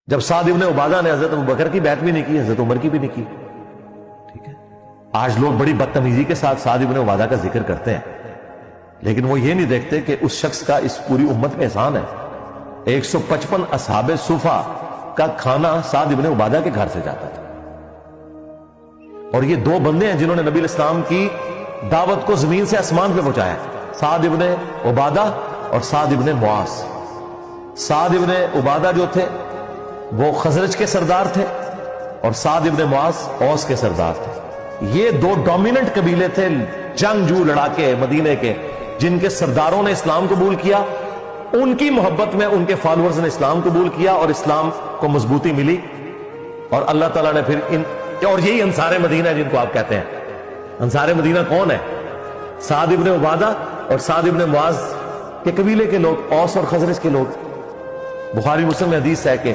جب سعد ابن عبادہ نے حضرت ابوبکر کی بیعت بھی نہیں کی، حضرت عمر کی بھی نہیں کی. ٹھیک ہے، آج لوگ بڑی بدتمیزی کے ساتھ سعد ابن عبادہ کا ذکر کرتے ہیں، لیکن وہ یہ نہیں دیکھتے کہ اس شخص کا اس پوری امت میں احسان ہے. 155 اصحاب صفا کا کھانا سعد ابن عبادہ کے گھر سے جاتا تھا، اور یہ دو بندے ہیں جنہوں نے نبی الاسلام کی دعوت کو زمین سے آسمان پہ پہنچایا، سعد ابن عبادہ اور سعد ابن معاذ. سعد ابن عبادہ جو تھے وہ خزرج کے سردار تھے، اور سعد ابن معاذ اوس کے سردار تھے. یہ دو ڈومیننٹ قبیلے تھے، جنگجو لڑاکے مدینے کے، جن کے سرداروں نے اسلام قبول کیا. ان کی محبت میں ان کے فالوورز نے اسلام قبول کیا اور اسلام کو مضبوطی ملی، اور اللہ تعالیٰ نے پھر اور یہی انصار مدینہ ہے جن کو آپ کہتے ہیں. انصار مدینہ کون ہے؟ سعد ابن عبادہ اور سعد ابن معاذ کے قبیلے کے لوگ، اوس اور خزرج کے لوگ. بخاری مسلم میں حدیث ہے کہ